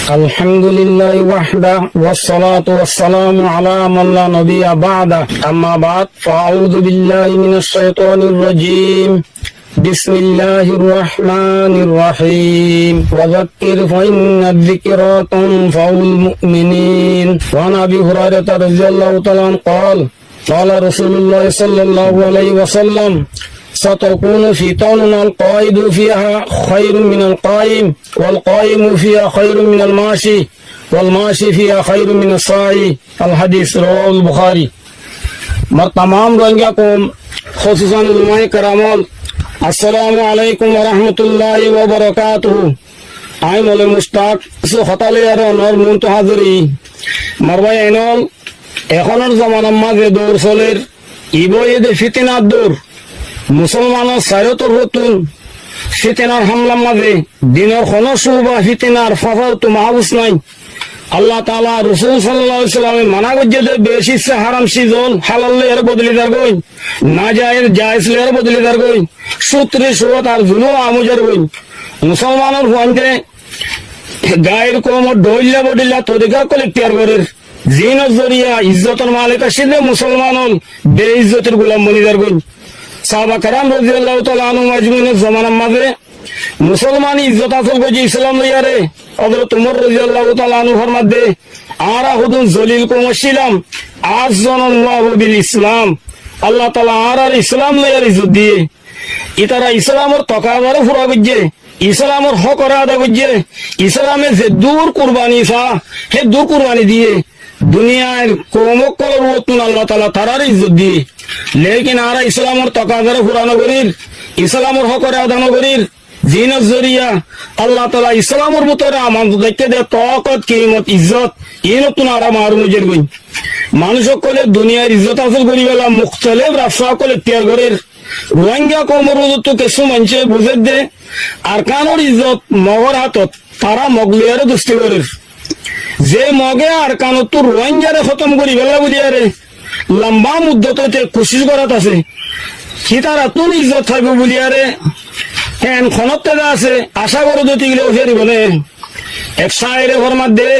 الحمد لله وحده والصلاة والسلام على من لا نبي بعده أما بعد فأعوذ بالله من الشيطان الرجيم بسم الله الرحمن الرحيم وذكر فإن الذكرى تنفع المؤمنين وعن أبي هريرة رضي الله تعالى عنه قال رسول الله صلى الله عليه وسلم ستكون فتن القائد فيها خير من القائم والقائم فيها خير من الماشي والماشي فيها خير من الساعي الحديث رواه البخاري مر تمام رنگا قوم خصوصا علماء کرامل السلام علیکم ورحمۃ اللہ وبرکاتہ آئی مولا مشتاق سو خطالی ارونر منتحضری مربای اینول এখনের জমানার মাঝে দৌড় চলের ইবয়েদে ফিতনার দৌড় মুসলমানের সায়তর হতুন ফিতনার হামলার মাঝে দিনের কোন সুবা ফিতনার ফাফার তো মাহবুস নাই আল্লাহ তাআলা রাসূল সাল্লাল্লাহু আলাইহি ওয়াসাল্লাম মানা করছে যে বেশি সে হারাম সিজন হালাল এর বদলি দার কই না জায়েজ জায়েজ এর বদলি দার কই সূত্রে সুবত আর জুলুম আমুজার কই মুসলমানের ফোনতে গায়ের কোম ডইলা বডিলা তরিকা কলেক্টর করে জিনের জরিয়া ইজ্জতের মালিক আসলে মুসলমান হল বেইজ্জতের গোলাম বনিদার কই সাহাবা کرام রাদিয়াল্লাহু তাআলা আনহুম আজমাইনের জামানার মাঝে মুসলমান ইজ্জত আসল কই ইসলাম লইয়ারে হযরত ওমর রাদিয়াল্লাহু তাআলা আনহু ফরমাদে আরা হুদুন জলিল কোম ছিলাম আযনাল্লাহু বিল ইসলাম আল্লাহ তাআলা আর ইসলাম লইয়ার ইজ্জত দিয়ে ইতারা ইসলামের তকাবারে পুরা গজ্জে ইসলামের হক আদা গজ্জে ইসলামে যে দূর কুরবানি সা হে দূর কুরবানি দিয়ে দুনিয়ার কর্মকর রতন আল্লাহ তাআলা তারার ইজ্জত দিয়ে লেকিন আরা ইসলামের তকাবারে পুরা নগরীর ইসলামের হক আদা নগরীর জিনের জরিয়া আল্লাহ তাআলা ইসলামের ভিতরে আমাদের দেখতে দে তাকত কিমত ইজ্জত ইনতুন আরা মারু নজর গই মানুষ সকলে দুনিয়ার ইজ্জত হাসিল করি গেল মুখতালিফ রাস্তা সকলে ত্যাগ করের রোহিঙ্গা কমর তো কিছু মানুষে বুঝে দে আর কানোর ইজ্জত মগর হাতত তারা মগলিয়ারে দুষ্টি করে যে মগে আর কানত তো রোহিঙ্গারে খতম করি বেলা বুঝিয়ারে লম্বা মুদ্দতে কোশিশ করাত আছে সি তারা তুন ইজ্জত থাকবে বুঝিয়ারে হ্যাঁ খনতে আছে আশা করে যদি গেলে ফেরি বলে এক শায়েরে ফরমাত দে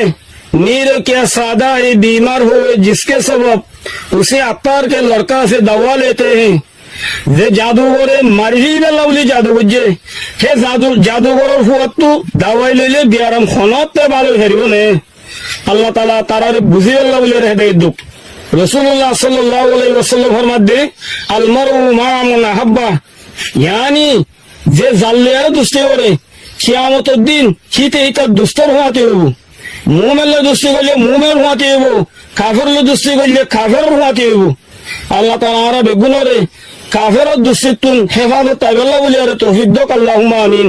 नीर क्या सादा ये बीमार हुए जिसके सबब उसे अत्तार के लड़का से दवा लेते हैं যে জাদুঘরে মারি বেলাউলি জাদু বুঝে হে জাদুঘরের ফুয়াতু দাওয়াই লইলে বিয়ারাম খনতে ভালো হেরিব নে আল্লাহ তাআলা তারারে বুঝিয়ে লাউলি হেদায়েত দুক রাসূলুল্লাহ সাল্লাল্লাহু আলাইহি ওয়াসাল্লাম ফরমাদে আল মারউ মা মান হাব্বা ইয়ানি যে জাল্লিয়ার দুষ্টি করে কিয়ামতের দিন কিতে এটা দুস্তর হওয়াতে হবো মুমিনের দুষ্টি করলে মুমিন হওয়াতে হবো কাফেরের দুষ্টি করলে কাফের হওয়াতে হবো আল্লাহ তাআলা আর বেগুনরে কাফের দুষ্টিতুন হেফাজত তাইবাল্লাহ বলিয়ারে তৌফিক দাও আল্লাহুম্মা আমিন।